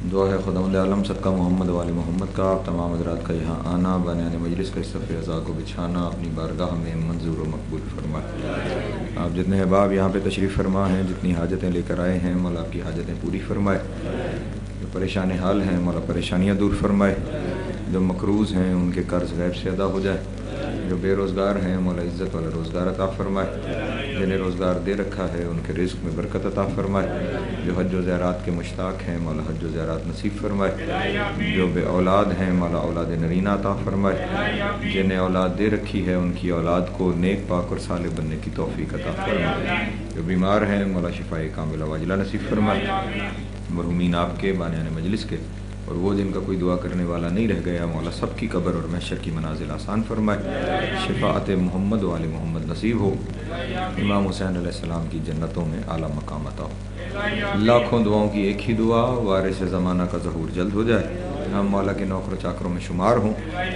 دعا ہے خداوند عالم صدقہ محمد وال محمد کا آپ تمام حضرات کا یہاں آنا بنیاد مجلس کا صف رضا کو بچھانا اپنی بارگاہ میں منظور و مقبول فرمائے۔ آپ جتنے احباب یہاں پہ تشریف فرما ہیں، جتنی حاجتیں لے کر آئے ہیں، مولا آپ کی حاجتیں پوری فرمائے۔ جو پریشان حال ہیں مولا پریشانیاں دور فرمائے۔ جو مقروض ہیں ان کے قرض غیب سے ادا ہو جائے۔ جو بے روزگار ہیں مولا عزت والا روزگار عطا فرمائے۔ جنہیں روزگار دے رکھا ہے ان کے رزق میں برکت عطا فرمائے۔ جو حج و زیارات کے مشتاق ہیں مولا حج و زیارات نصیب فرمائے۔ جو بے اولاد ہیں مولا اولاد نرینہ عطا فرمائے۔ جنہیں اولاد دے رکھی ہے ان کی اولاد کو نیک پاک اور صالح بننے کی توفیق عطا فرمائے۔ جو بیمار ہیں مولا شفائے کاملہ واجلہ نصیب فرمائے۔ مرحومین آپ کے بانیان مجلس کے اور وہ جن کا کوئی دعا کرنے والا نہیں رہ گیا مولا سب کی قبر اور محشر کی منازل آسان فرمائے۔ شفاعت محمد و آل محمد نصیب ہو۔ امام حسین علیہ السلام کی جنتوں میں اعلیٰ مقام عطا ہو۔ لاکھوں دعاؤں کی ایک ہی دعا، وارث زمانہ کا ظہور جلد ہو جائے، ہم مولا کے نوکر و چاکروں میں شمار ہوں،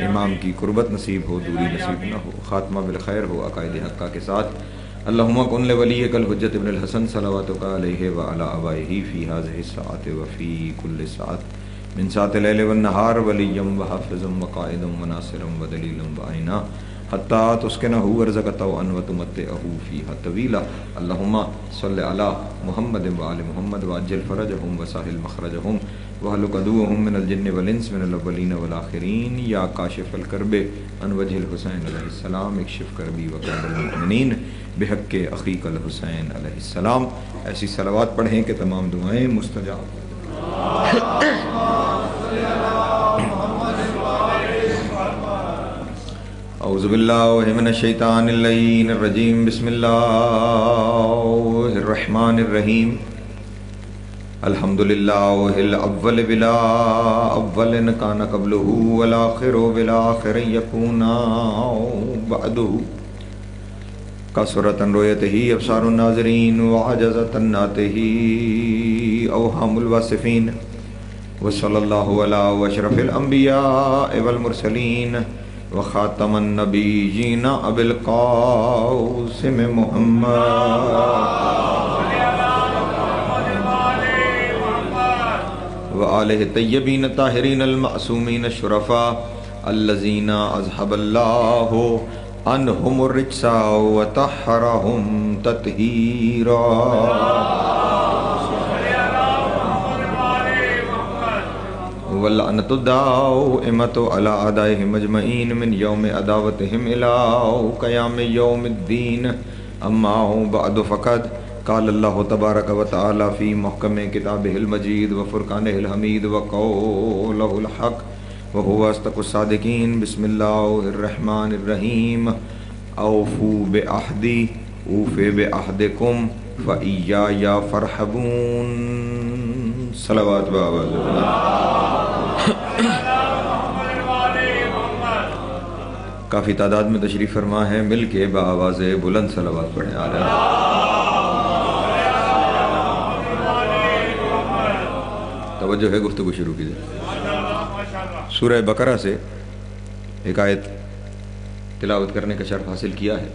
امام کی قربت نصیب ہو، دوری نصیب نہ ہو، خاتمہ بالخیر ہو عقائد حقہ کے ساتھ۔ اللہم کن لولیک الحجۃ ابن الحسن صلواتک علیہ وعلی آبائہ فی ہذہ الساعۃ وفی کل ساعۃ من ساعۃ اللیل والنہار ولیا وحافظا وقائدا وناصرا ودلیلا وعینا حتی تسکنہ ارضک طوعا وتمتعہ فیہا طویلا۔ اللہم صلی علی محمد وآل محمد وعجل فرجہم وسہل مخرجہم واہلک عدوہم من الجن والانس من الاولین والآخرین۔ یا کاشف الکرب عن وجہ الحسین علیہ السلام اکشف کربی وکرب المؤمنین بحق اخیک الحسین علیہ السلام۔ ایسی صلوات پڑھیں کہ تمام دعائیں مستجاب۔ اعوذ باللہ من الشیطان اللعین الرجیم، بسم اللہ الرحمن الرحیم۔ الحمدللہ الاول بلا اول کان قبلہ والآخر بالآخر یکون بعدہ۔ کثرت رؤیتہ ابصار الناظرین وعجزت عناتہ اوہام الواصفین، وصلی اللہ علی اشرف الانبیاء والمرسلین وخاتم النبیین ابی القاسم محمد وآلہ الطیبین الطاہرین المعصومین الشرفاء الذین اذھب اللہ عنہم الرجس وطہرہم تطہیرا۔ واللعنۃ الدائمۃ علی اعدائہم اجمعین من یوم عداوتہم الی قیام یوم الدین۔ اما بعد فقد قال اللہ تبارک و تعالی فی محکم کتابہ المجید وفرقانہ الحمید وقولہ الحق وہو اصدق الصادقین۔ بسم اللہ الرحمن الرحیم۔ اوفوا بعہدی اوف بعہدکم فایای فارہبون۔ صلوات بابا۔ کافی تعداد میں تشریف فرما ہے، مل کے بآواز بلند صلوات پڑھیں آلہ۔ توجہ ہے، گفتگو شروع کیجئے۔ سورہ بقرہ سے ایک آیت تلاوت کرنے کا شرف حاصل کیا ہے،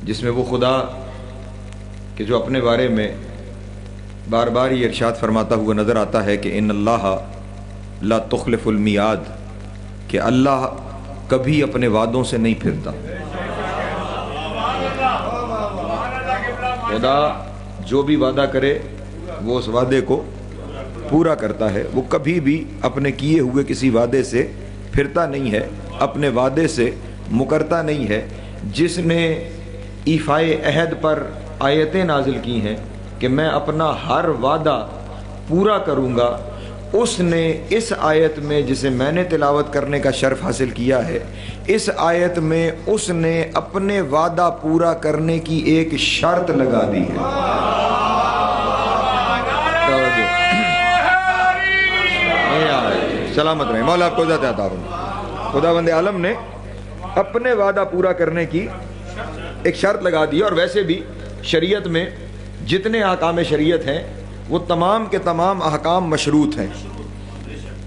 جس میں وہ خدا کہ جو اپنے بارے میں بار بار یہ ارشاد فرماتا ہوا نظر آتا ہے کہ ان اللہ لا تخلف المیعاد، کہ اللہ کبھی اپنے وعدوں سے نہیں پھرتا۔ خدا جو بھی وعدہ کرے وہ اس وعدے کو پورا کرتا ہے، وہ کبھی بھی اپنے کیے ہوئے کسی وعدے سے پھرتا نہیں ہے، اپنے وعدے سے مکرتا نہیں ہے۔ جس نے ایفائے عہد پر آیتیں نازل کی ہیں کہ میں اپنا ہر وعدہ پورا کروں گا، اس نے اس آیت میں جسے میں نے تلاوت کرنے کا شرف حاصل کیا ہے، اس آیت میں اس نے اپنے وعدہ پورا کرنے کی ایک شرط لگا دی ہے۔ سلامت رہیں، مولا آپ کو ذات عطا فرمائے۔ خداوند عالم نے اپنے وعدہ پورا کرنے کی ایک شرط لگا دی ہے، اور ویسے بھی شریعت میں جتنے احکام شریعت ہیں وہ تمام کے تمام احکام مشروط ہیں۔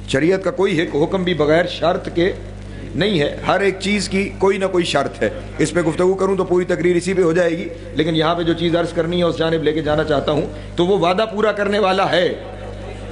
شریعت کا کوئی حکم بھی بغیر شرط کے نہیں ہے، ہر ایک چیز کی کوئی نہ کوئی شرط ہے۔ اس پہ گفتگو کروں تو پوری تقریر اسی پہ ہو جائے گی، لیکن یہاں پہ جو چیز عرض کرنی ہے اس جانب لے کے جانا چاہتا ہوں، تو وہ وعدہ پورا کرنے والا ہے۔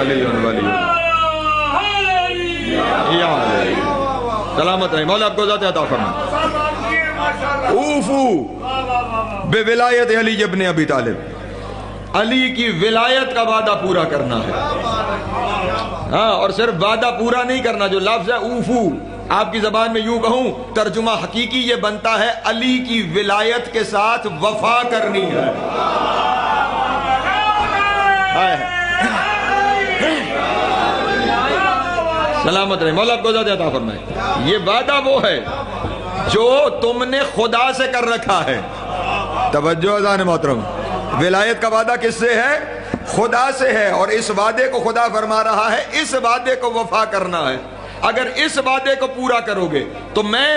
علی ولی یا علی سلامت رہے، مولا آپ کو ذات عطا فرمائے۔ اوفو بے ولایت علی ابن ابی طالب، علی کی ولایت کا وعدہ پورا کرنا ہے۔ ہاں، اور صرف وعدہ پورا نہیں کرنا، جو لفظ ہے اوفو، آپ کی زبان میں یوں کہوں ترجمہ حقیقی یہ بنتا ہے علی کی ولایت کے ساتھ وفا کرنی ہے۔ سلامت رہے، مولا آپ کو ذات عطا فرمائے۔ یہ وعدہ وہ ہے جو تم نے خدا سے کر رکھا ہے۔ توجہ اذان محترم، ولایت کا وعدہ کس سے ہے؟ خدا سے ہے، اور اس وعدے کو خدا فرما رہا ہے اس وعدے کو وفا کرنا ہے۔ اگر اس وعدے کو پورا کرو گے تو میں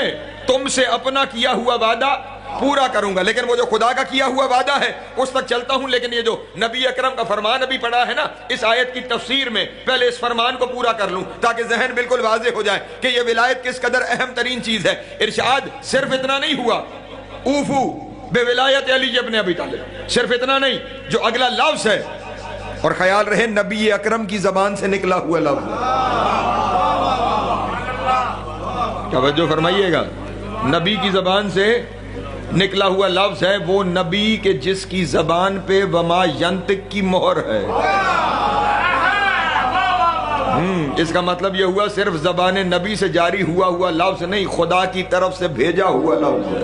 تم سے اپنا کیا ہوا وعدہ پورا کروں گا، لیکن وہ جو خدا کا کیا ہوا وعدہ ہے اس تک چلتا ہوں، لیکن یہ جو نبی اکرم کا فرمان ابھی پڑھا ہے نا، اس آیت کی تفسیر میں پہلے اس فرمان کو پورا کر لوں تاکہ ذہن بالکل واضح ہو جائے کہ یہ ولایت کس قدر اہم ترین چیز ہے۔ ارشاد صرف اتنا نہیں ہوا، اوفو بے ولایت علی ابن ابی طالب، صرف اتنا نہیں، جو اگلا لفظ ہے، اور خیال رہے نبی اکرم کی زبان سے نکلا ہوا لفظ، توجہ فرمائیے گا، نبی کی زبان سے نکلا ہوا لفظ ہے، وہ نبی کے جس کی زبان پہ وما ینطق کی مہر ہے۔ اس کا مطلب یہ ہوا صرف زبان نبی سے جاری ہوا لفظ نہیں، خدا کی طرف سے بھیجا ہوا لفظ ہے۔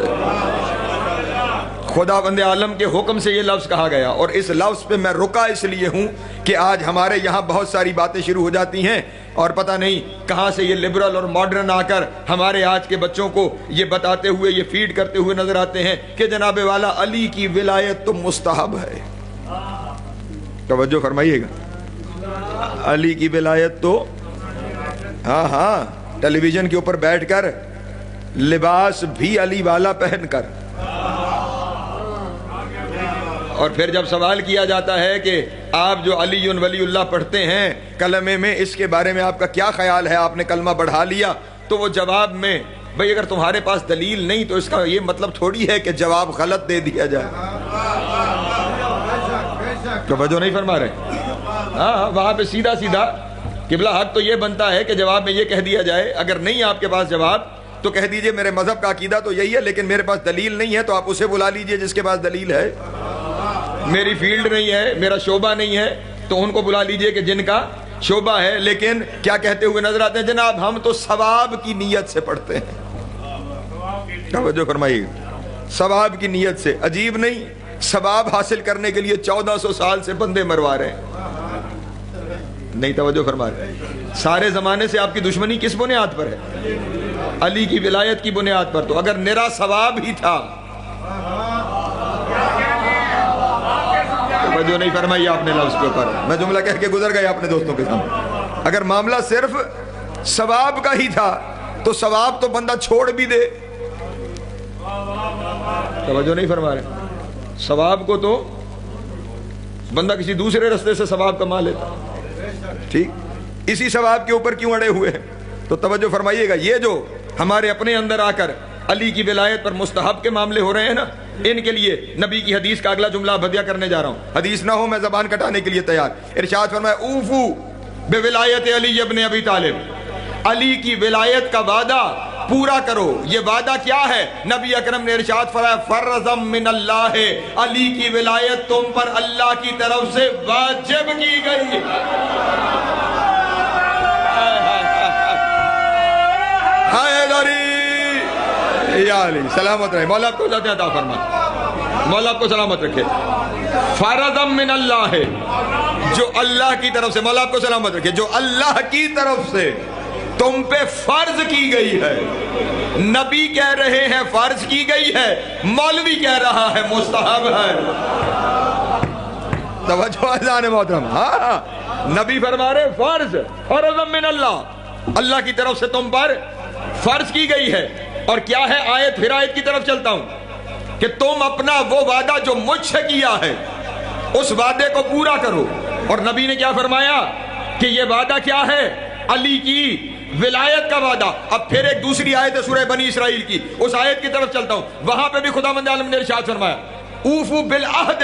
خدا بند عالم کے حکم سے یہ لفظ کہا گیا، اور اس لفظ پہ میں رکا اس لیے ہوں کہ آج ہمارے یہاں بہت ساری باتیں شروع ہو جاتی ہیں، اور پتہ نہیں کہاں سے یہ لبرل اور ماڈرن آ کر ہمارے آج کے بچوں کو یہ بتاتے ہوئے، یہ فیڈ کرتے ہوئے نظر آتے ہیں کہ جناب والا علی کی ولایت تو مستحب ہے۔ توجہ فرمائیے گا، علی کی ولایت تو ہاں ٹیلی ویژن کے اوپر بیٹھ کر، لباس بھی علی والا پہن کر، اور پھر جب سوال کیا جاتا ہے کہ آپ جو علی ولی اللہ پڑھتے ہیں کلمے میں، اس کے بارے میں آپ کا کیا خیال ہے، آپ نے کلمہ بڑھا لیا، تو وہ جواب میں، بھئی اگر تمہارے پاس دلیل نہیں تو اس کا یہ مطلب تھوڑی ہے کہ جواب غلط دے دیا جائے۔ توجہ نہیں فرما رہے؟ ہاں، وہاں پہ سیدھا قبلہ حق تو یہ بنتا ہے کہ جواب میں یہ کہہ دیا جائے، اگر نہیں آپ کے پاس جواب تو کہہ دیجئے میرے مذہب کا عقیدہ تو یہی ہے، لیکن میرے پاس دلیل نہیں ہے، تو آپ اسے بلا لیجئے جس کے پاس دلیل ہے۔ میری فیلڈ نہیں ہے، میرا شعبہ نہیں ہے، تو ان کو بلا لیجئے کہ جن کا شعبہ ہے، لیکن کیا کہتے ہوئے نظر آتے ہیں؟ جناب ہم تو ثواب کی نیت سے پڑھتے ہیں۔ توجہ فرمائیے، ثواب کی نیت سے۔ عجیب نہیں، ثواب حاصل کرنے کے لیے 1400 سال سے بندے مروا رہے ہیں۔ نہیں توجہ فرما رہے، سارے زمانے سے آپ کی دشمنی کس بنیاد پر ہے؟ علی کی ولایت کی بنیاد پر۔ تو اگر نرا ثواب ہی تھا، توجہ نہیں فرمائی آپ نے لفظ کے اوپر، میں جملہ کہہ کے گزر گیا اپنے دوستوں کے سامنے، اگر معاملہ صرف ثواب کا ہی تھا تو ثواب تو بندہ چھوڑ بھی دے۔ توجہ نہیں فرما رہے، ثواب کو تو بندہ کسی دوسرے رستے سے ثواب کما لیتا، ٹھیک، اسی ثواب کے اوپر کیوں اڑے ہوئے ہیں؟ تو توجہ فرمائیے گا، یہ جو ہمارے اپنے اندر آ کر علی کی ولایت پر مستحب کے معاملے ہو رہے ہیں نا، ان کے لیے نبی کی حدیث کا اگلا جملہ بدیہ کرنے جا رہا ہوں، حدیث نہ ہو میں زبان کٹانے کے لیے تیار۔ ارشاد فرمایا اوفو بے ولایت علی ابن ابی طالب، علی کی ولایت کا وعدہ پورا کرو۔ یہ وعدہ کیا ہے؟ نبی اکرم نے ارشاد فرمایا فرضم من اللہ، علی کی ولایت تم پر اللہ کی طرف سے واجب کی گئی۔ یا علی سلامت رہے، مولا آپ کو ذات عطا فرمائے، مولا آپ کو سلامت رکھے۔ فرضم من اللہ ہے، جو اللہ کی طرف سے، مولا آپ کو سلامت رکھے، جو اللہ کی طرف سے تم پہ فرض کی گئی ہے۔ نبی کہہ رہے ہیں فرض کی گئی ہے، مولوی کہہ رہا ہے مستحب ہے۔ توجہ اذان محترم، ہاں نبی فرما رہے فرض، فرضم من اللہ، اللہ کی طرف سے تم پر فرض کی گئی ہے۔ اور کیا ہے آیت؟ پھر آیت کی طرف چلتا ہوں کہ تم اپنا وہ وعدہ جو مجھ سے کیا ہے اس وعدے کو پورا کرو۔ اور نبی نے کیا فرمایا کہ یہ وعدہ کیا ہے؟ علی کی ولایت کا وعدہ۔ اب پھر ایک دوسری آیت ہے سورہ بنی اسرائیل کی، اس آیت کی طرف چلتا ہوں، وہاں پہ بھی خداوند عالم نے ارشاد فرمایا اوفو بالعہد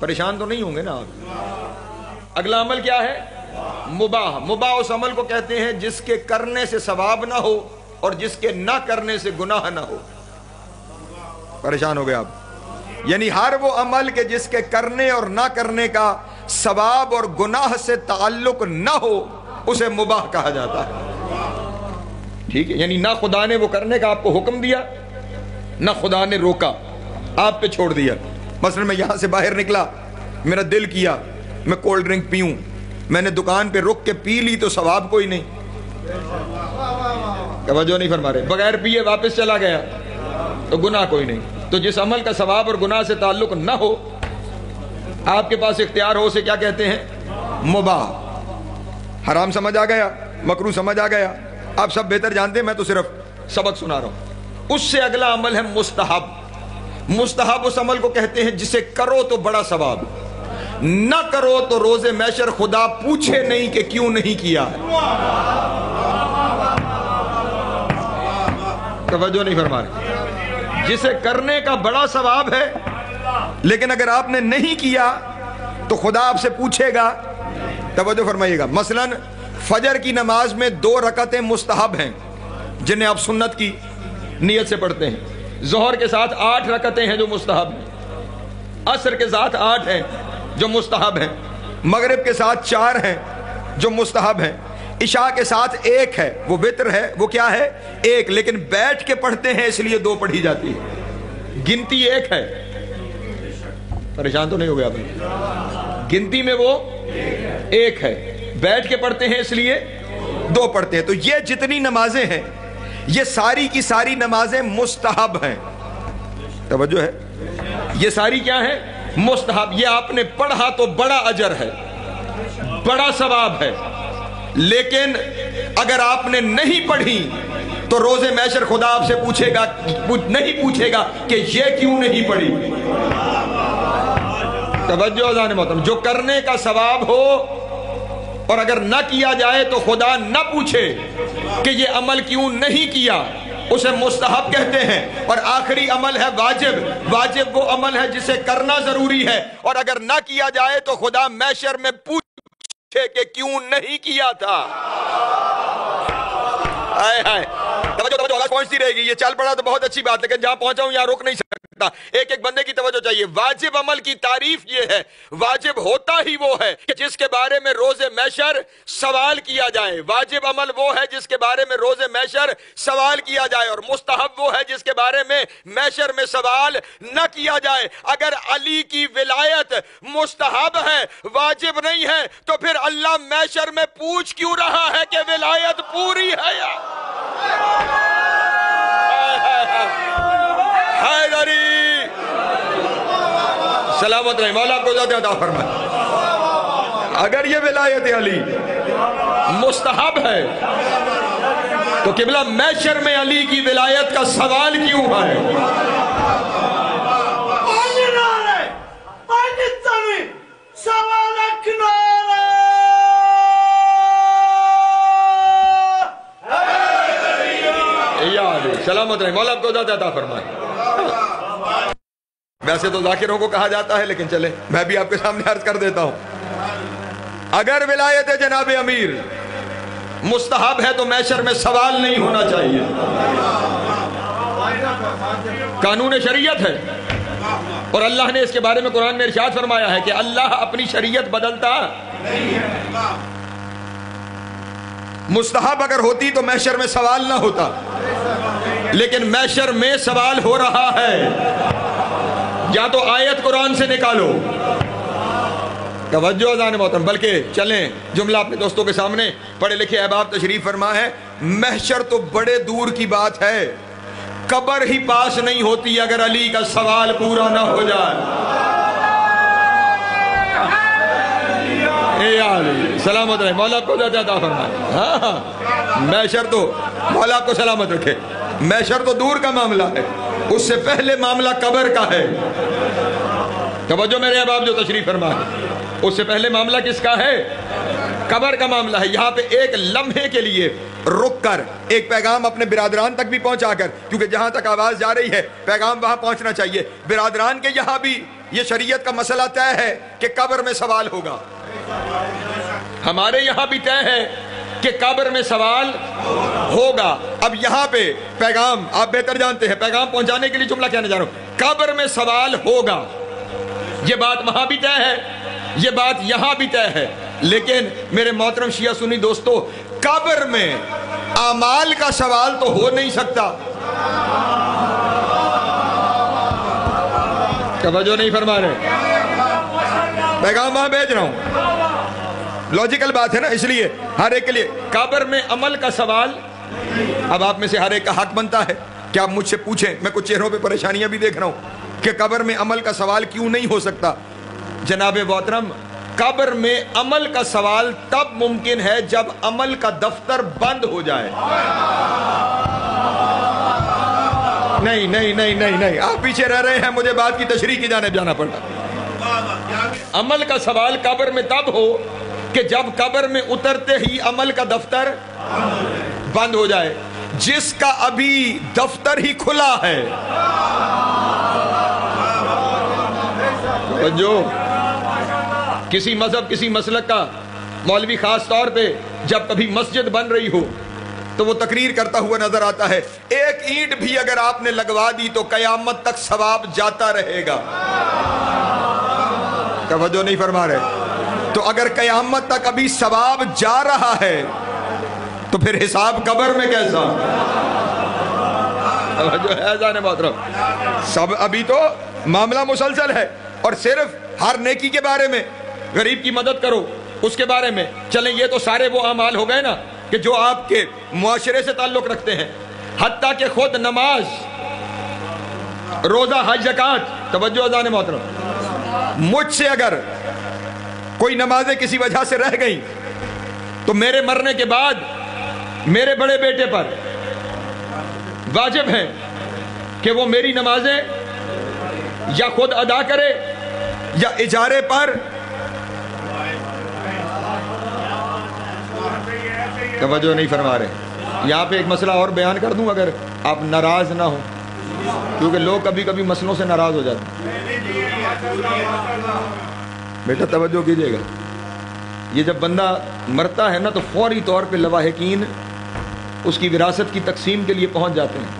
پریشان تو نہیں ہوں گے نا آپ؟ اگلا عمل کیا ہے؟ مباح. مباح اس عمل کو کہتے ہیں جس کے کرنے سے ثواب نہ ہو اور جس کے نہ کرنے سے گناہ نہ ہو. پریشان ہو گئے آپ؟ یعنی ہر وہ عمل کے جس کے کرنے اور نہ کرنے کا ثواب اور گناہ سے تعلق نہ ہو اسے مباح کہا جاتا ہے. ٹھیک ہے؟ یعنی نہ خدا نے وہ کرنے کا آپ کو حکم دیا، نہ خدا نے روکا، آپ پہ چھوڑ دیا. مثلا میں یہاں سے باہر نکلا، میرا دل کیا میں کولڈ ڈرنک پیوں، میں نے دکان پہ رک کے پی لی تو ثواب کوئی نہیں. توجہ نہیں فرما رہے؟ بغیر پیے واپس چلا گیا تو گناہ کوئی نہیں. تو جس عمل کا ثواب اور گناہ سے تعلق نہ ہو، آپ کے پاس اختیار ہو، اسے کیا کہتے ہیں؟ مباح. حرام سمجھ آ گیا، مکروہ سمجھ آ گیا، آپ سب بہتر جانتے ہیں، میں تو صرف سبق سنا رہا ہوں. اس سے اگلا عمل ہے مستحب. مستحب اس عمل کو کہتے ہیں جسے کرو تو بڑا ثواب، نہ کرو تو روز محشر خدا پوچھے نہیں کہ کیوں نہیں کیا ہے. توجہ نہیں فرما رہے؟ جسے کرنے کا بڑا ثواب ہے لیکن اگر آپ نے نہیں کیا تو خدا آپ سے پوچھے گا. توجہ فرمائیے گا. مثلا فجر کی نماز میں 2 رکعتیں مستحب ہیں جنہیں آپ سنت کی نیت سے پڑھتے ہیں. ظہر کے ساتھ 8 رکعتیں ہیں جو مستحب ہیں. عصر کے ساتھ 8 ہیں جو مستحب ہیں. مغرب کے ساتھ 4 ہیں جو مستحب ہیں. عشاء کے ساتھ 1 ہے، وہ وتر ہے، وہ کیا ہے؟ 1. لیکن بیٹھ کے پڑھتے ہیں اس لیے 2 پڑھی جاتی ہے. گنتی 1 ہے. پریشان تو نہیں ہو گیا آپ؟ گنتی میں وہ 1 ہے، بیٹھ کے پڑھتے ہیں اس لیے 2 پڑھتے ہیں. تو یہ جتنی نمازیں ہیں یہ ساری کی ساری نمازیں مستحب ہیں. توجہ ہے؟ یہ ساری کیا ہیں؟ مستحب. یہ آپ نے پڑھا تو بڑا اجر ہے، بڑا ثواب ہے. لیکن اگر آپ نے نہیں پڑھی تو روز محشر خدا آپ سے پوچھے گا، نہیں پوچھے گا کہ یہ کیوں نہیں پڑھی. توجہ اذان محترم. جو کرنے کا ثواب ہو اور اگر نہ کیا جائے تو خدا نہ پوچھے کہ یہ عمل کیوں نہیں کیا، اسے مستحب کہتے ہیں. اور آخری عمل ہے واجب. واجب وہ عمل ہے جسے کرنا ضروری ہے اور اگر نہ کیا جائے تو خدا محشر میں پوچھے کہ کیوں نہیں کیا تھا. توجہ آواز پہنچتی رہے گی. یہ چل پڑا تو بہت اچھی بات، لیکن جہاں پہنچا ہوں یہاں رک نہیں سکتا. ایک ایک بندے کی توجہ چاہیے. واجب عمل کی تعریف یہ ہے، واجب ہوتا ہی وہ ہے کہ جس کے بارے میں روز محشر سوال کیا جائے. واجب عمل وہ ہے جس کے بارے میں روز محشر سوال کیا جائے، اور مستحب وہ ہے جس کے بارے میں محشر میں سوال نہ کیا جائے. اگر علی کی ولایت مستحب ہے، واجب نہیں ہے، تو پھر اللہ محشر میں پوچھ کیوں رہا ہے کہ ولایت پوری ہے یا حیدری؟ سلامت رہے، مولا کو زیادہ عطا فرمائے. اگر یہ ولایت علی مستحب ہے تو قبلہ محشر میں علی کی ولایت کا سوال کیوں ہے؟ سلامت رہے، مولا کو زیادہ عطا فرمائے. ویسے تو ذاکروں کو کہا جاتا ہے، لیکن چلے میں بھی آپ کے سامنے عرض کر دیتا ہوں. اگر ولایت جناب امیر مستحب ہے تو محشر میں سوال نہیں ہونا چاہیے. قانون شریعت ہے اور اللہ نے اس کے بارے میں قرآن میں ارشاد فرمایا ہے کہ اللہ اپنی شریعت بدلتا نہیں ہے. مستحب اگر ہوتی تو محشر میں سوال نہ ہوتا، لیکن محشر میں سوال ہو رہا ہے. یا تو آیت قرآن سے نکالو. توجہ اذان محترم. بلکہ چلیں جملہ اپنے دوستوں کے سامنے پڑھے لکھے احباب تشریف فرما ہے. محشر تو بڑے دور کی بات ہے، قبر ہی پاس نہیں ہوتی اگر علی کا سوال پورا نہ ہو جائے. سلامت رہے، مولا کو زیادہ عطا فرمائے. ہاں محشر تو مولا کو سلامت رکھے. محشر تو دور کا معاملہ ہے، اس سے پہلے معاملہ قبر کا ہے. توجہ میرے احباب جو تشریف فرما ہے، اس سے پہلے معاملہ کس کا ہے؟ قبر کا معاملہ ہے. یہاں پہ ایک لمحے کے لیے رک کر ایک پیغام اپنے برادران تک بھی پہنچا کر، کیونکہ جہاں تک آواز جا رہی ہے پیغام وہاں پہنچنا چاہیے، برادران کے یہاں بھی یہ شریعت کا مسئلہ طے ہے کہ قبر میں سوال ہوگا، ہمارے یہاں بھی طے ہے کہ قبر میں سوال ہوگا۔ اب یہاں پہ پیغام آپ بہتر جانتے ہیں، پیغام پہنچانے کے لیے جملہ کہنے جا رہا ہوں، قبر میں سوال ہوگا، یہ بات وہاں بھی طے ہے، یہ بات یہاں بھی طے ہے، لیکن میرے محترم شیعہ سنی دوستو، قبر میں اعمال کا سوال تو ہو نہیں سکتا۔ توجہ نہیں فرما رہے، پیغام وہاں بھیج رہا ہوں، لاجیکل بات ہے نا، اس لیے ہر ایک کے لیے قبر میں عمل کا سوال، اب آپ میں سے ہر ایک کا حق بنتا ہے کہ آپ مجھ سے پوچھیں، میں کچھ چہروں پہ پریشانیاں بھی دیکھ رہا ہوں کہ قبر میں عمل کا سوال کیوں نہیں ہو سکتا۔ جناب محترم، قبر میں عمل کا سوال تب ممکن ہے جب عمل کا دفتر بند ہو جائے۔ نہیں نہیں نہیں نہیں نہیں، آپ پیچھے رہ رہے ہیں، مجھے بات کی تشریح کی جانب جانا پڑتا۔ عمل کا سوال قبر میں تب ہو کہ جب قبر میں اترتے ہی عمل کا دفتر بند ہو جائے، جس کا ابھی دفتر ہی کھلا ہے۔ جو کسی مذہب کسی مسلک کا مولوی خاص طور پہ جب کبھی مسجد بن رہی ہو تو وہ تقریر کرتا ہوا نظر آتا ہے، ایک اینٹ بھی اگر آپ نے لگوا دی تو قیامت تک ثواب جاتا رہے گا۔ توجہ نہیں فرما رہے، تو اگر قیامت تک ابھی ثواب جا رہا ہے تو پھر حساب قبر میں کیسا؟ توجہ ہے جانے محترم، سب ابھی تو معاملہ مسلسل ہے، اور صرف ہر نیکی کے بارے میں، غریب کی مدد کرو اس کے بارے میں، چلیں یہ تو سارے وہ اعمال ہو گئے نا کہ جو آپ کے معاشرے سے تعلق رکھتے ہیں، حتیٰ کہ خود نماز، روزہ، حج، زکوٰۃ۔ توجہ جانے محترم، مجھ سے اگر کوئی نمازیں کسی وجہ سے رہ گئیں تو میرے مرنے کے بعد میرے بڑے بیٹے پر واجب ہے کہ وہ میری نمازیں یا خود ادا کرے یا اجارے پر۔ توجہ نہیں فرما رہے، یہاں پہ ایک مسئلہ اور بیان کر دوں اگر آپ ناراض نہ ہوں، کیونکہ لوگ کبھی کبھی مسئلوں سے ناراض ہو جاتے ہیں۔ بیٹا توجہ کیجئے گا، یہ جب بندہ مرتا ہے نا تو فوری طور پہ لواحقین اس کی وراثت کی تقسیم کے لیے پہنچ جاتے ہیں۔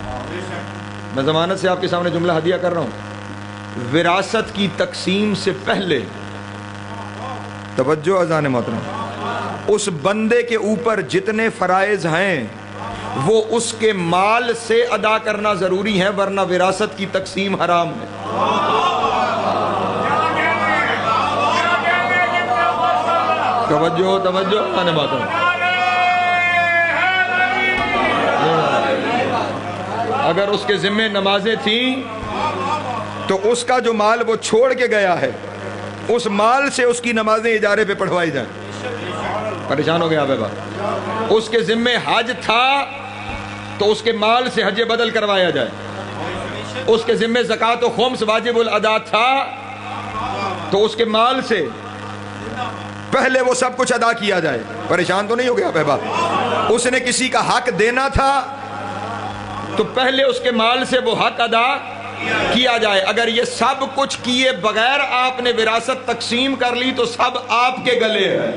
میں ضمانت سے آپ کے سامنے جملہ ہدیہ کر رہا ہوں، وراثت کی تقسیم سے پہلے، توجہ اذان محترم، اس بندے کے اوپر جتنے فرائض ہیں وہ اس کے مال سے ادا کرنا ضروری ہے، ورنہ وراثت کی تقسیم حرام ہے۔ توجہ توجہ اذان محترم، اگر اس کے ذمہ نمازیں تھیں تو اس کا جو مال وہ چھوڑ کے گیا ہے اس مال سے اس کی نمازیں اجارے پہ پڑھوائی جائیں۔ پریشان ہو گیا آپ بات، اس کے ذمہ حج تھا تو اس کے مال سے حج بدل کروایا جائے، اس کے ذمہ زکوٰۃ و خمس واجب الادا تھا تو اس کے مال سے پہلے وہ سب کچھ ادا کیا جائے۔ پریشان تو نہیں ہو گیا آپ بات، اس نے کسی کا حق دینا تھا تو پہلے اس کے مال سے وہ حق ادا کیا جائے۔ اگر یہ سب کچھ کیے بغیر آپ نے وراثت تقسیم کر لی تو سب آپ کے گلے ہے۔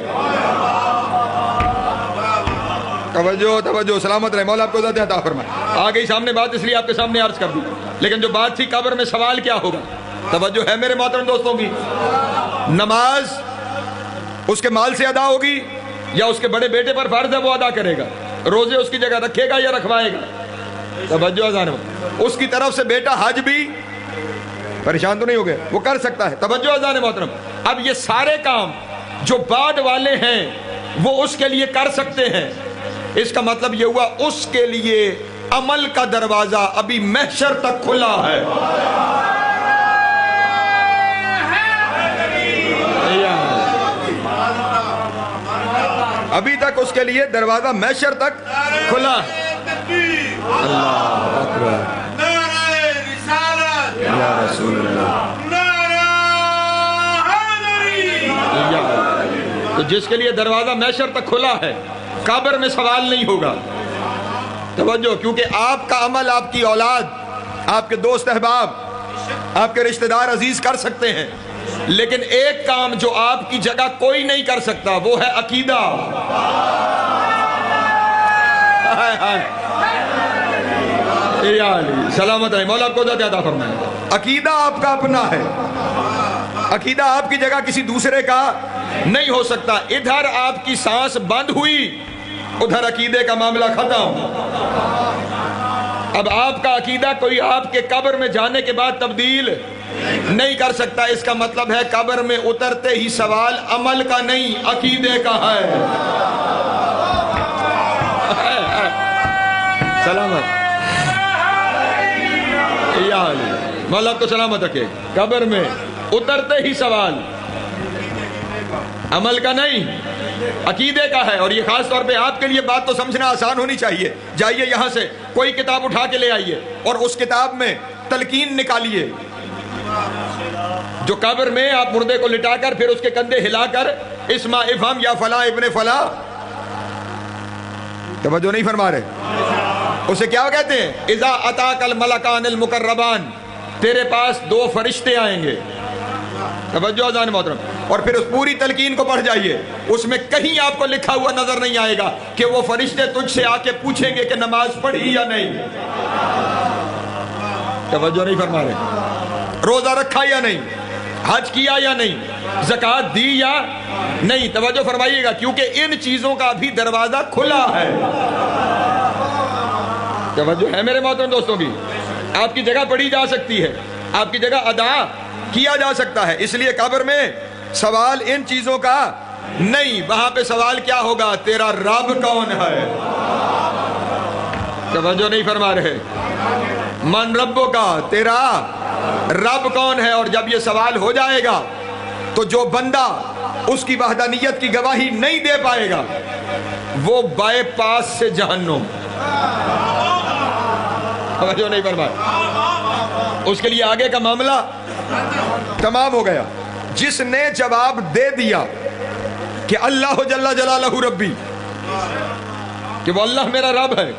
توجہ توجہ، سلامت رہے، مولا آپ کو ذات عطا فرمائے۔ آ گئی سامنے بات، اس لیے آپ کے سامنے عرض کر دوں، لیکن جو بات تھی قبر میں سوال کیا ہوگا، توجہ ہے میرے محترم دوستوں کی، نماز اس کے مال سے ادا ہوگی یا اس کے بڑے بیٹے پر فرض ہے وہ ادا کرے گا، روزے اس کی جگہ رکھے گا یا رکھوائے گا، توجہ اذان، اس کی طرف سے بیٹا حج بھی، پریشان تو نہیں ہو گئے، وہ کر سکتا ہے، توجہ اذان محترم۔ اب یہ سارے کام جو بعد والے ہیں وہ اس کے لیے کر سکتے ہیں، اس کا مطلب یہ ہوا اس کے لیے عمل کا دروازہ ابھی محشر تک کھلا ہے۔ ابھی تک اس کے لیے دروازہ محشر تک کھلا ہے۔ اللہ اکبر، نعرہ رسالت یا رسول اللہ، نعرہ حیدری۔ تو جس کے لیے دروازہ محشر تک کھلا ہے، قبر میں سوال نہیں ہوگا، توجہ، کیونکہ آپ کا عمل آپ کی اولاد، آپ کے دوست احباب، آپ کے رشتہ دار عزیز کر سکتے ہیں، لیکن ایک کام جو آپ کی جگہ کوئی نہیں کر سکتا وہ ہے عقیدہ۔ سلامت ہے، مولا کو عطا فرمائے۔ عقیدہ آپ کا اپنا ہے، عقیدہ آپ کی جگہ کسی دوسرے کا نہیں ہو سکتا۔ ادھر آپ کی سانس بند ہوئی، ادھر عقیدے کا معاملہ ختم۔ اب آپ کا عقیدہ کوئی آپ کے قبر میں جانے کے بعد تبدیل نہیں کر سکتا۔ اس کا مطلب ہے قبر میں اترتے ہی سوال عمل کا نہیں، عقیدے کا ہے۔ سلامت مولا کو سلامت رکھے۔ قبر میں اترتے ہی سوال عمل کا نہیں، عقیدے کا ہے۔ اور یہ خاص طور پہ آپ کے لیے بات تو سمجھنا آسان ہونی چاہیے۔ جائیے یہاں سے کوئی کتاب اٹھا کے لے آئیے اور اس کتاب میں تلقین نکالیے، جو قبر میں آپ مردے کو لٹا کر پھر اس کے کندھے ہلا کر اسما افہم یا فلاں ابن فلاں، توجہ نہیں فرما رہے، اسے کیا کہتے ہیں؟ اذا اتاک الملکان المقربان، تیرے پاس دو فرشتے آئیں گے۔ توجہ اذان محترم، اور پھر اس پوری تلقین کو پڑھ جائیے، اس میں کہیں آپ کو لکھا ہوا نظر نہیں آئے گا کہ وہ فرشتے تجھ سے آ کے پوچھیں گے کہ نماز پڑھی یا نہیں، توجہ نہیں فرما رہے، روزہ رکھا یا نہیں، حج کیا یا نہیں، زکوٰۃ دی یا نہیں، توجہ فرمائیے گا، کیونکہ ان چیزوں کا بھی دروازہ کھلا ہے۔ توجہ ہے میرے محترم دوستوں کی، آپ کی جگہ پڑھی جا سکتی ہے، آپ کی جگہ ادا کیا جا سکتا ہے، اس لیے قبر میں سوال ان چیزوں کا نہیں۔ وہاں پہ سوال کیا ہوگا؟ تیرا رب کون ہے؟ توجہ نہیں فرما رہے، من ربو کا، تیرا رب کون ہے؟ اور جب یہ سوال ہو جائے گا تو جو بندہ اس کی وحدانیت کی گواہی نہیں دے پائے گا وہ بائے پاس سے جہنم، توجہ نہیں فرمائے، اس کے لیے آگے کا معاملہ تمام ہو گیا۔ جس نے جواب دے دیا کہ اللہ جل جلالہ ربی، کہ وہ اللہ میرا رب ہے،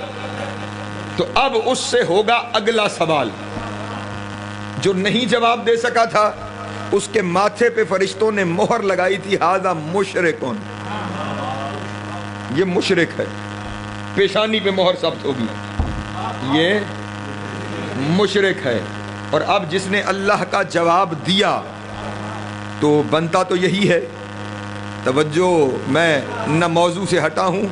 تو اب اس سے ہوگا اگلا سوال۔ جو نہیں جواب دے سکا تھا اس کے ماتھے پہ فرشتوں نے مہر لگائی تھی، ھذا مشرکون، یہ مشرک ہے، پیشانی پہ مہر ثبت ہوگی، یہ مشرک ہے۔ اور اب جس نے اللہ کا جواب دیا تو بنتا تو یہی ہے۔ توجہ، میں نہ موضوع سے ہٹا ہوں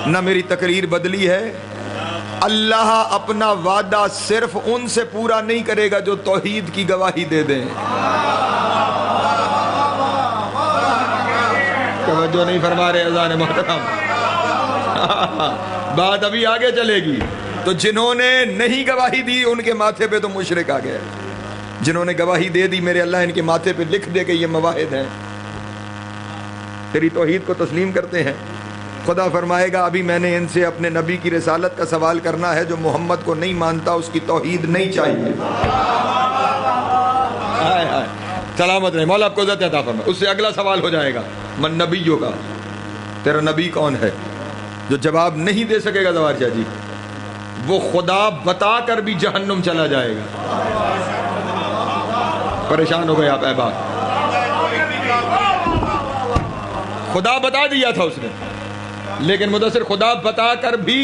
نہ میری تقریر بدلی ہے۔ اللہ اپنا وعدہ صرف ان سے پورا نہیں کرے گا جو توحید کی گواہی دے دیں۔ توجہ نہیں فرما رہے اذان محترم، بات ابھی آگے چلے گی۔ تو جنہوں نے نہیں گواہی دی ان کے ماتھے پہ تو مشرک آ گئے، جنہوں نے گواہی دے دی میرے اللہ ان کے ماتھے پہ لکھ دے کہ یہ مواحد ہیں، تیری توحید کو تسلیم کرتے ہیں۔ خدا فرمائے گا ابھی میں نے ان سے اپنے نبی کی رسالت کا سوال کرنا ہے، جو محمد کو نہیں مانتا اس کی توحید نہیں چاہیے۔ سلامت رہے، مولا آپ کو عزت عطا فرمائے۔ اس سے اگلا سوال ہو جائے گا، من نبیوں کا، تیرا نبی کون ہے؟ جو جواب نہیں دے سکے گا زوار شاہ جی، وہ خدا بتا کر بھی جہنم چلا جائے گا۔ پریشان ہو گئے آپ احباب، خدا بتا دیا تھا اس نے، لیکن مدثر خدا بتا کر بھی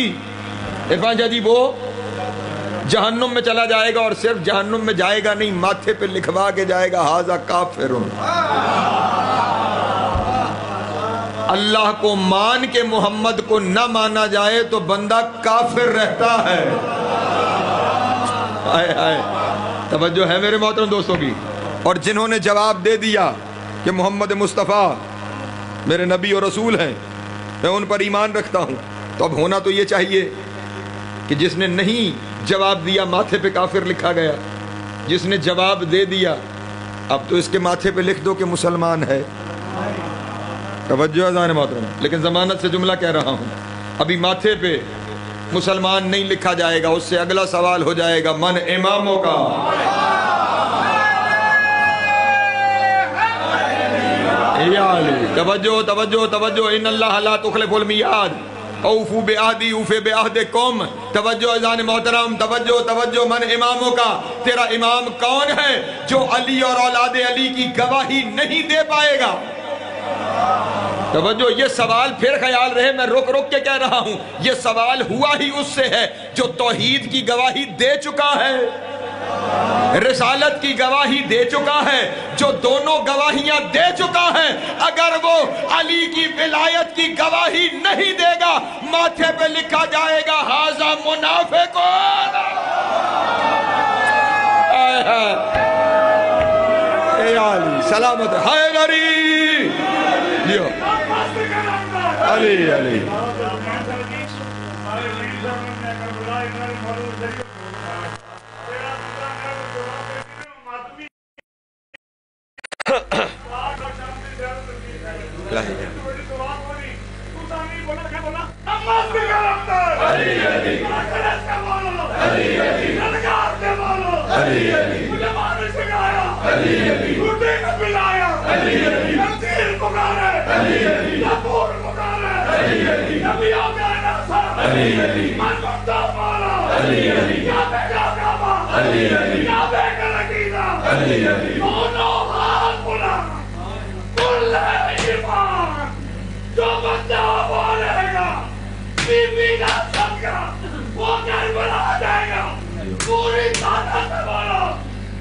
عرفان شاہ جی وہ جہنم میں چلا جائے گا، اور صرف جہنم میں جائے گا نہیں، ماتھے پہ لکھوا کے جائے گا ھذا کافرون۔ اللہ کو مان کے محمد کو نہ مانا جائے تو بندہ کافر رہتا ہے۔ توجہ ہے میرے محترم دوستوں کی۔ اور جنہوں نے جواب دے دیا کہ محمد مصطفیٰ میرے نبی اور رسول ہیں، میں ان پر ایمان رکھتا ہوں، تو اب ہونا تو یہ چاہیے کہ جس نے نہیں جواب دیا ماتھے پہ کافر لکھا گیا، جس نے جواب دے دیا اب تو اس کے ماتھے پہ لکھ دو کہ مسلمان ہے۔ توجہ اذان محترم، لیکن ضمانت سے جملہ کہہ رہا ہوں، ابھی ماتھے پہ مسلمان نہیں لکھا جائے گا، اس سے اگلا سوال ہو جائے گا من اماموں کا۔ توجہ توجہ توجہ، ان اللہ لا تخلف المیعاد، اوفو بعہدی اوفی بعہدکم. توجہ اذان محترم، توجہ توجہ من اماموں کا. تیرا امام کون ہے جو علی اور اولاد علی کی گواہی نہیں دے پائے گا؟ توجہ، یہ سوال پھر خیال رہے میں رک رک کے کہہ رہا ہوں، یہ سوال ہوا ہی اس سے ہے جو توحید کی گواہی دے چکا ہے، رسالت کی گواہی دے چکا ہے، جو دونوں گواہیاں دے چکا ہے. اگر وہ علی کی ولایت کی گواہی نہیں دے گا، ماتھے پہ لکھا جائے گا ھذا منافقون. اے علی سلامت ہے علی، لیو علی علی. جو بندہ بولے گا بیوی کا سمجھا وہ کربلا جائے گا. پوری طاقت سے بولو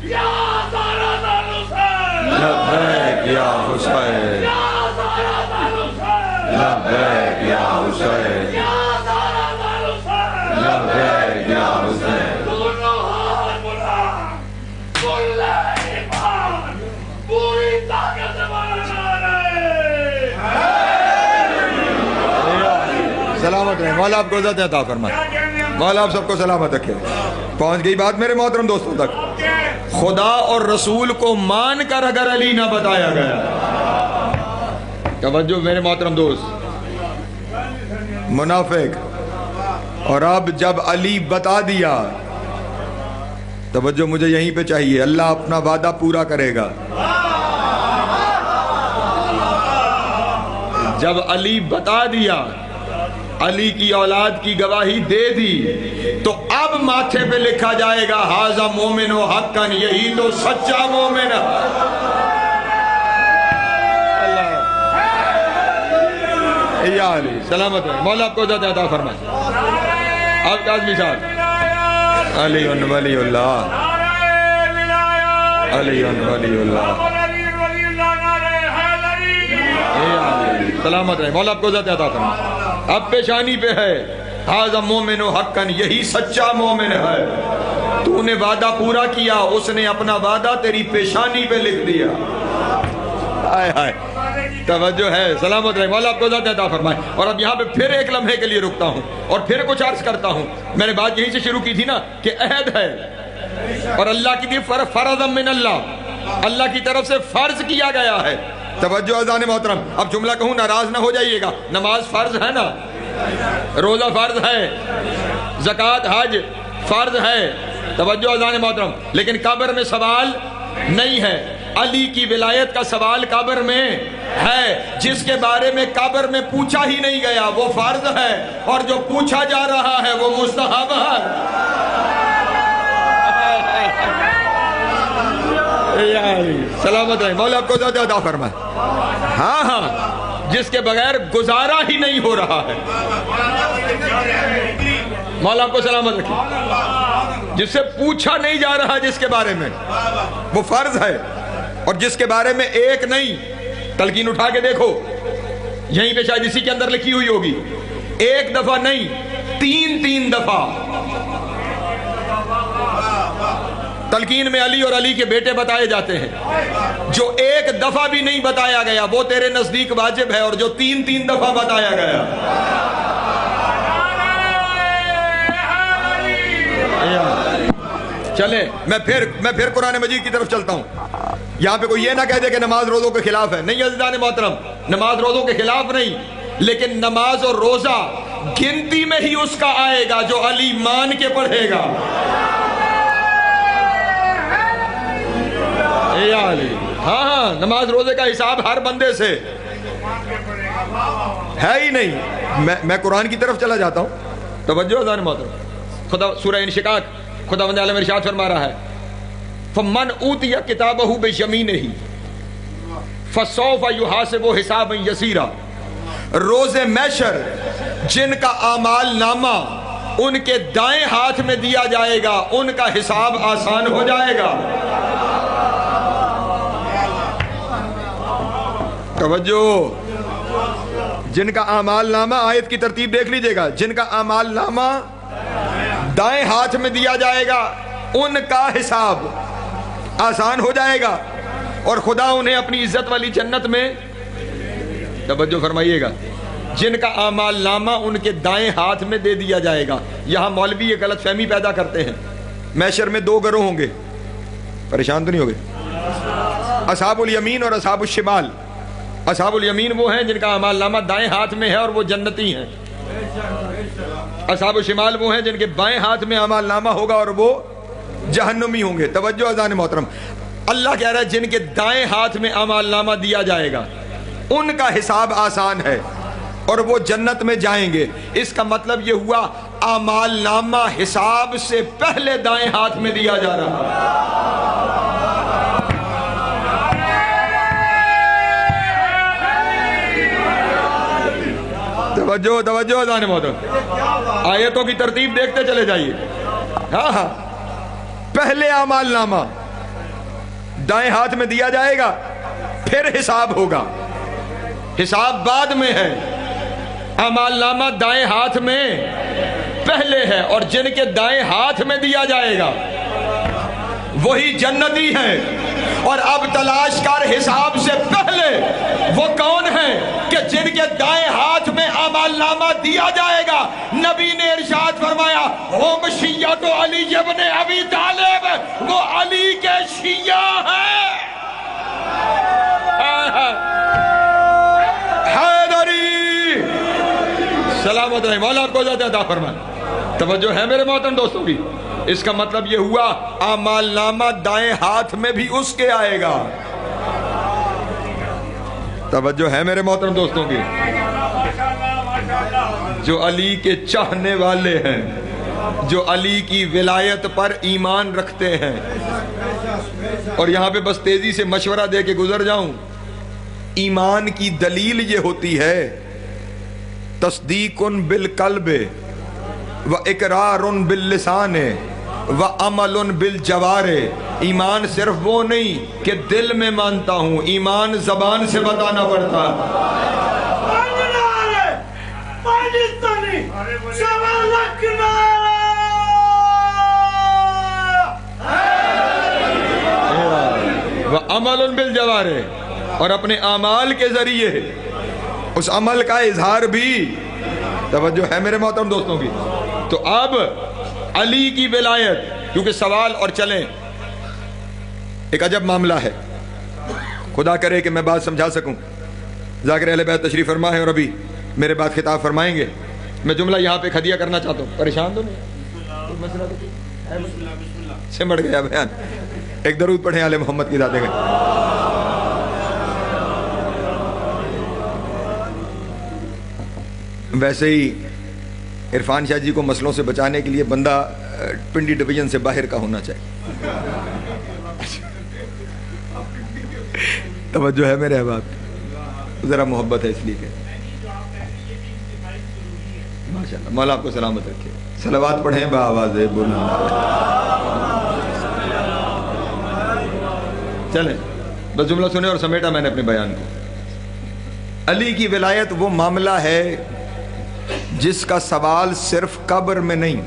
یا سارت الحسین، لبیک یا حسین، یا سارت الحسین، لبیک یا حسین، یا سارت الحسین، لبیک یا حسین. دونوں ہاتھ بلا کل ایمان پوری طاقت سے بولنا رہے. سلامت رہے، مولا آپ کو عزت عطا فرمائے، مولا آپ سب کو سلامت رکھے. پہنچ گئی بات میرے محترم دوستوں تک. خدا اور رسول کو مان کر اگر علی نہ بتایا گیا، توجہ میرے محترم دوست، منافق. اور اب جب علی بتا دیا، توجہ مجھے یہیں پہ چاہیے، اللہ اپنا وعدہ پورا کرے گا. جب علی بتا دیا، علی کی اولاد کی گواہی دے دی، تو اب ماتھے پہ لکھا جائے گا ھذا مومن و حقاً، یہی تو سچا مومن ہے. یا علی سلامت ہے، مولا آپ کو عزت عطا فرمائے. اب کاظمی صاحب، علی ولی اللہ، علی ولی اللہ، سلامت رہے، مولا آپ کو عزت عطا فرمائے. اب پیشانی پہ ہے ھذا مومن و حقاً، یہی سچا مومن ہے. تو نے وعدہ پورا کیا، اس نے اپنا وعدہ تیری پیشانی پہ لکھ دیا. آئے آئے توجہ ہے، سلامت رہے، مولا آپ کو عزت عطا فرمائے. اور اب یہاں پہ پھر ایک لمحے کے لیے رکتا ہوں اور پھر کچھ عرض کرتا ہوں. میں نے بات یہیں سے شروع کی تھی نا کہ عہد ہے اور اللہ کی فرض من اللہ، اللہ کی طرف سے فرض کیا گیا ہے. توجہ اذان محترم، اب جملہ کہوں ناراض نہ ہو جائیے گا، نماز فرض ہے نا، روزہ فرض ہے، زکوٰۃ حج فرض ہے. توجہ اذان محترم، لیکن قبر میں سوال نہیں ہے. علی کی ولایت کا سوال قبر میں ہے. جس کے بارے میں قبر میں پوچھا ہی نہیں گیا وہ فرض ہے، اور جو پوچھا جا رہا ہے وہ مستحب ہے. سلامت رہے، مولا آپ کو عزت عطا فرمائے. ہاں ہاں، جس کے بغیر گزارا ہی نہیں ہو رہا ہے، مولا آپ کو سلامت رکھے. جس سے پوچھا نہیں جا رہا جس کے بارے میں، وہ فرض ہے. اور جس کے بارے میں ایک نہیں، تلقین اٹھا کے دیکھو، یہیں پہ شاید اسی کے اندر لکھی ہوئی ہوگی، ایک دفعہ نہیں، تین دفعہ تلقین میں علی اور علی کے بیٹے بتائے جاتے ہیں. جو ایک دفعہ بھی نہیں بتایا گیا وہ تیرے نزدیک واجب ہے، اور جو تین دفعہ بتایا گیا. چلے میں پھر قرآن مجید کی طرف چلتا ہوں. یہاں پہ کوئی یہ نہ کہہ دے کہ نماز روزوں کے خلاف ہے. نہیں عزیزان محترم، نماز روزوں کے خلاف نہیں، لیکن نماز اور روزہ گنتی میں ہی اس کا آئے گا جو علی مان کے پڑھے گا. ہاں نماز روزے کا حساب ہر بندے سے ہے ہی نہیں. میں قرآن کی طرف چلا جاتا ہوں. توجہ اذان محترم. خدا سورہ انشقاق خداوند عالم ارشاد فرما رہا ہے فمن اوتی کتابہ بیمینہ فسوف یحاسب حسابا یسیرا. روز محشر جن کا اعمال نامہ ان کے دائیں ہاتھ میں دیا جائے گا ان کا حساب آسان ہو جائے گا. توجہ. جن کا اعمال نامہ آیت کی ترتیب دیکھ لیجئے گا. جن کا اعمال نامہ دائیں ہاتھ میں دیا جائے گا ان کا حساب آسان ہو جائے گا اور خدا انہیں اپنی عزت والی جنت میں. توجہ فرمائیے گا. جن کا اعمال نامہ ان کے دائیں ہاتھ میں دے دیا جائے گا. یہاں مولوی یہ غلط فہمی پیدا کرتے ہیں محشر میں دو گروہ ہوں گے. پریشان تو نہیں ہوگے؟ اصحاب الیمین اور اصحاب الشمال. اصحاب الیمین وہ ہیں جن کا اعمال نامہ دائیں ہاتھ میں ہے اور وہ جنتی ہیں. اصحاب الشمال وہ ہیں جن کے بائیں ہاتھ میں اعمال نامہ ہوگا اور وہ جہنمی ہوں گے. توجہ اذان محترم. اللہ کہہ رہا ہے جن کے دائیں ہاتھ میں اعمال نامہ دیا جائے گا ان کا حساب آسان ہے اور وہ جنت میں جائیں گے. اس کا مطلب یہ ہوا اعمال نامہ حساب سے پہلے دائیں ہاتھ میں دیا جا رہا ہے. توجہ توجہ اذان محترم. آیتوں کی ترتیب دیکھتے چلے جائیے. ہاں پہلے اعمال نامہ دائیں ہاتھ میں دیا جائے گا پھر حساب ہوگا. حساب بعد میں ہے. اعمال نامہ دائیں ہاتھ میں پہلے ہے اور جن کے دائیں ہاتھ میں دیا جائے گا وہی جنتی ہیں. اور اب تلاش کر حساب سے پہلے وہ کون ہیں کہ جن کے دائیں ہاتھ میں اعمال نامہ دیا جائے گا. نبی نے ارشاد فرمایا ہم شیعۃ علی ابن ابی طالب. وہ علی کے شیعہ ہیں. حیدری سلامت رہے. مولا آپ کو جاتے عطا فرمائے. توجہ ہے میرے محترم دوستوں کی. اس کا مطلب یہ ہوا اعمال نامہ دائیں ہاتھ میں بھی اس کے آئے گا. توجہ ہے میرے محترم دوستوں کی. جو علی کے چاہنے والے ہیں جو علی کی ولایت پر ایمان رکھتے ہیں. اور یہاں پہ بس تیزی سے مشورہ دے کے گزر جاؤں. ایمان کی دلیل یہ ہوتی ہے تصدیق بالقلب و اقرار باللسان و عمل بالجوارح. ایمان صرف وہ نہیں کہ دل میں مانتا ہوں, ایمان زبان سے بتانا پڑتا ہے. وعمل بالجوارح اور اپنے اعمال کے ذریعے اس عمل کا اظہار بھی. توجہ ہے میرے محترم دوستوں کی. تو اب علی کی ولایت کیونکہ سوال اور چلیں ایک عجب معاملہ ہے. خدا کرے کہ میں بات سمجھا سکوں. ذاکر اہل بیت تشریف فرما ہے اور ابھی میرے بعد خطاب فرمائیں گے. میں جملہ یہاں پہ خدیہ کرنا چاہتا ہوں. پریشان تو نہیں سمٹ گیا بیان. ایک درود پڑھیں آل محمد کی ذات گئے. ویسے ہی عرفان شاہ جی کو مسئلوں سے بچانے کے لیے بندہ پنڈی ڈویژن سے باہر کا ہونا چاہیے. توجہ ہے میرے احباب. ذرا محبت ہے اس لیے کہ ماشاءاللہ مولا آپ کو سلامت رکھے. صلوات پڑھیں بآواز بلند. چلیں بس جملہ سنیں اور سمیٹا میں نے اپنے بیان کو. علی کی ولایت وہ معاملہ ہے جس کا سوال صرف قبر میں نہیں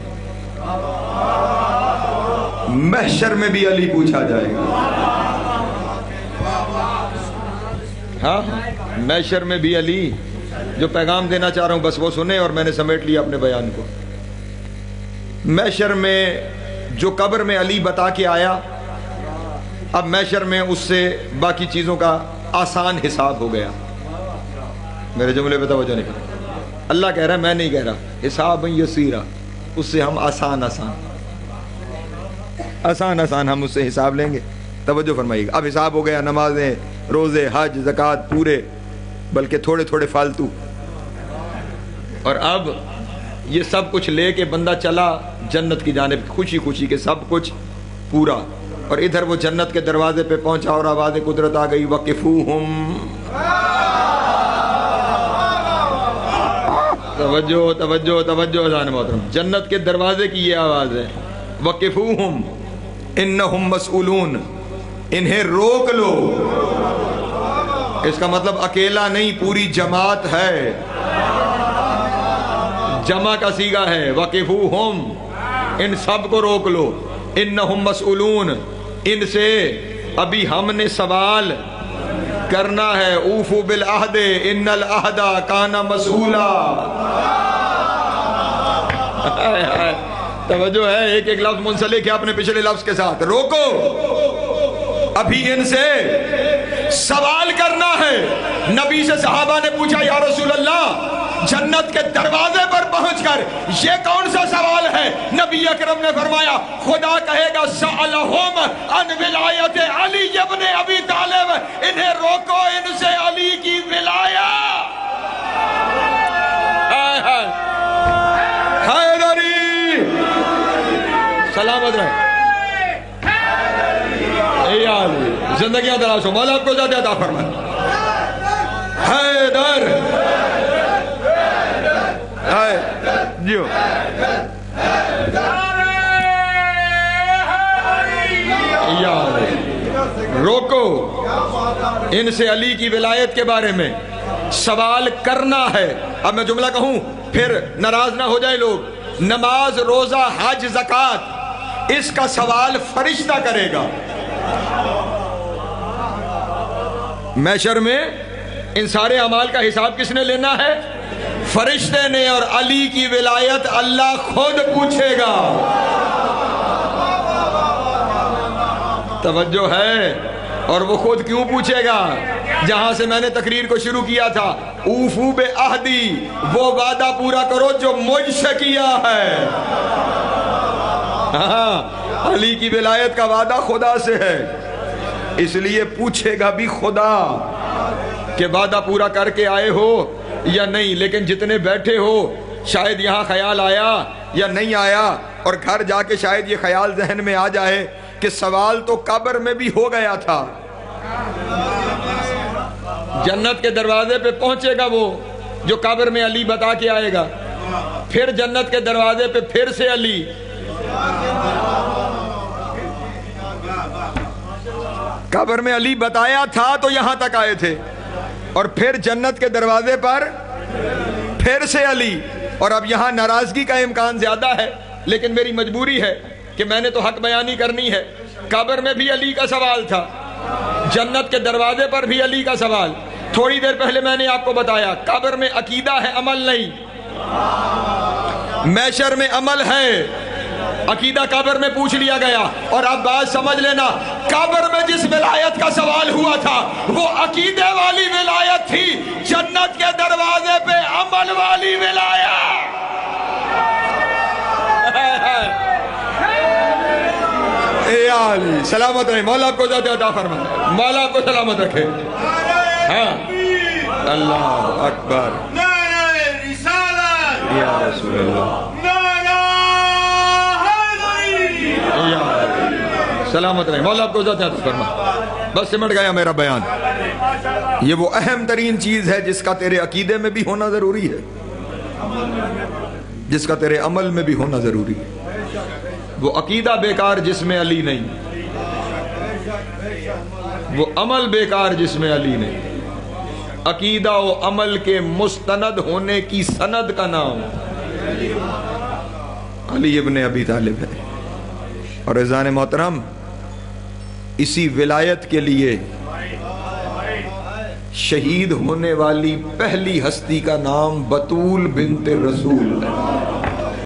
محشر میں بھی علی پوچھا جائے گا. ہاں محشر میں بھی علی. جو پیغام دینا چاہ رہا ہوں بس وہ سنیں اور میں نے سمیٹ لیا اپنے بیان کو. محشر میں جو قبر میں علی بتا کے آیا اب محشر میں اس سے باقی چیزوں کا آسان حساب ہو گیا. میرے جملے پہ توجہ نہیں. اللہ کہہ رہا ہے میں نہیں کہہ رہا. حساب یسیرا اس سے ہم آسان ہم اس سے حساب لیں گے. توجہ فرمائیے گا. اب حساب ہو گیا نمازیں روزے حج زکوٰۃ پورے بلکہ تھوڑے تھوڑے فالتو. اور اب یہ سب کچھ لے کے بندہ چلا جنت کی جانب خوشی خوشی کے سب کچھ پورا. اور ادھر وہ جنت کے دروازے پہ پہنچا اور آواز قدرت آ گئی وقفوہم. توجہ توجہ توجہ اذان محترم. جنت کے دروازے کی یہ آواز ہے وقفوہم انہم مسئولون. انہیں روک لو. اس کا مطلب اکیلا نہیں پوری جماعت ہے. جمع کا صیغہ ہے وقفوہم. ان سب کو روک لو. انہم مسئولون. ان سے ابھی ہم نے سوال کرنا ہے. اوفو بالعہد ان العہد کان مسئولا. توجہ ہے ایک ایک لفظ منسلک ہے اپنے پچھلے لفظ کے ساتھ. روکو ابھی ان سے سوال کرنا ہے. نبی سے صحابہ نے پوچھا یا رسول اللہ جنت کے دروازے پر پہنچ کر یہ کون سا سوال ہے؟ نبی اکرم نے فرمایا خدا کہے گا سألہم عن ولایت علی ابن ابی طالب. انہیں روکو ان سے علی کی ولایت. حیدری سلامت رہے. زندگیاں دراز ہو. مولا آپ کو زیادہ عطا فرمائے. حیدر جیو روکو ان سے علی کی ولایت کے بارے میں سوال کرنا ہے. اب میں جملہ کہوں پھر ناراض نہ ہو جائے لوگ. نماز روزہ حج زکوٰۃ اس کا سوال فرشتہ کرے گا. محشر میں ان سارے اعمال کا حساب کس نے لینا ہے؟ فرشتے نے. اور علی کی ولایت اللہ خود پوچھے گا. توجہ ہے. اور وہ خود کیوں پوچھے گا؟ جہاں سے میں نے تقریر کو شروع کیا تھا اوفو بے عہدی. وہ وعدہ پورا کرو جو مجھ سے کیا ہے. ہاں علی کی ولایت کا وعدہ خدا سے ہے. اس لیے پوچھے گا بھی خدا کہ وعدہ پورا کر کے آئے ہو یا نہیں. لیکن جتنے بیٹھے ہو شاید یہاں خیال آیا یا نہیں آیا. اور گھر جا کے شاید یہ خیال ذہن میں آ جائے کہ سوال تو قبر میں بھی ہو گیا تھا. جنت کے دروازے پہ پہنچے گا وہ جو قبر میں علی بتا کے آئے گا. پھر جنت کے دروازے پہ پھر سے علی. قبر میں علی بتایا تھا تو یہاں تک آئے تھے. اور پھر جنت کے دروازے پر پھر سے علی. اور اب یہاں ناراضگی کا امکان زیادہ ہے لیکن میری مجبوری ہے کہ میں نے تو حق بیانی کرنی ہے. قبر میں بھی علی کا سوال تھا. جنت کے دروازے پر بھی علی کا سوال. تھوڑی دیر پہلے میں نے آپ کو بتایا قبر میں عقیدہ ہے عمل نہیں. محشر میں عمل ہے. عقیدہ قبر میں پوچھ لیا گیا. اور اب بات سمجھ لینا قبر میں جس ولایت کا سوال ہوا تھا وہ عقیدے والی ولایت تھی. جنت کے دروازے پہ عمل والی ولایت. اے علی سلامت رہے. مولا آپ کو زیادہ عطا فرمائے. مولا آپ کو سلامت رکھے. ہاں اللہ اکبر. نعرہ رسالت یا رسول اللہ. سلامت رہے. مولا آپ کو زیادہ عطا فرمائے. بس سمٹ گیا میرا بیان. یہ وہ اہم ترین چیز ہے جس کا تیرے عقیدے میں بھی ہونا ضروری ہے, جس کا تیرے عمل میں بھی ہونا ضروری ہے. وہ عقیدہ بیکار جس میں علی نہیں, وہ عمل بیکار جس میں علی نہیں. عقیدہ و عمل کے مستند ہونے کی سند کا نام علی ابن ابی طالب ہے. اور عزیزان محترم, اسی ولایت کے لیے شہید ہونے والی پہلی ہستی کا نام بطول بنت رسول ہے.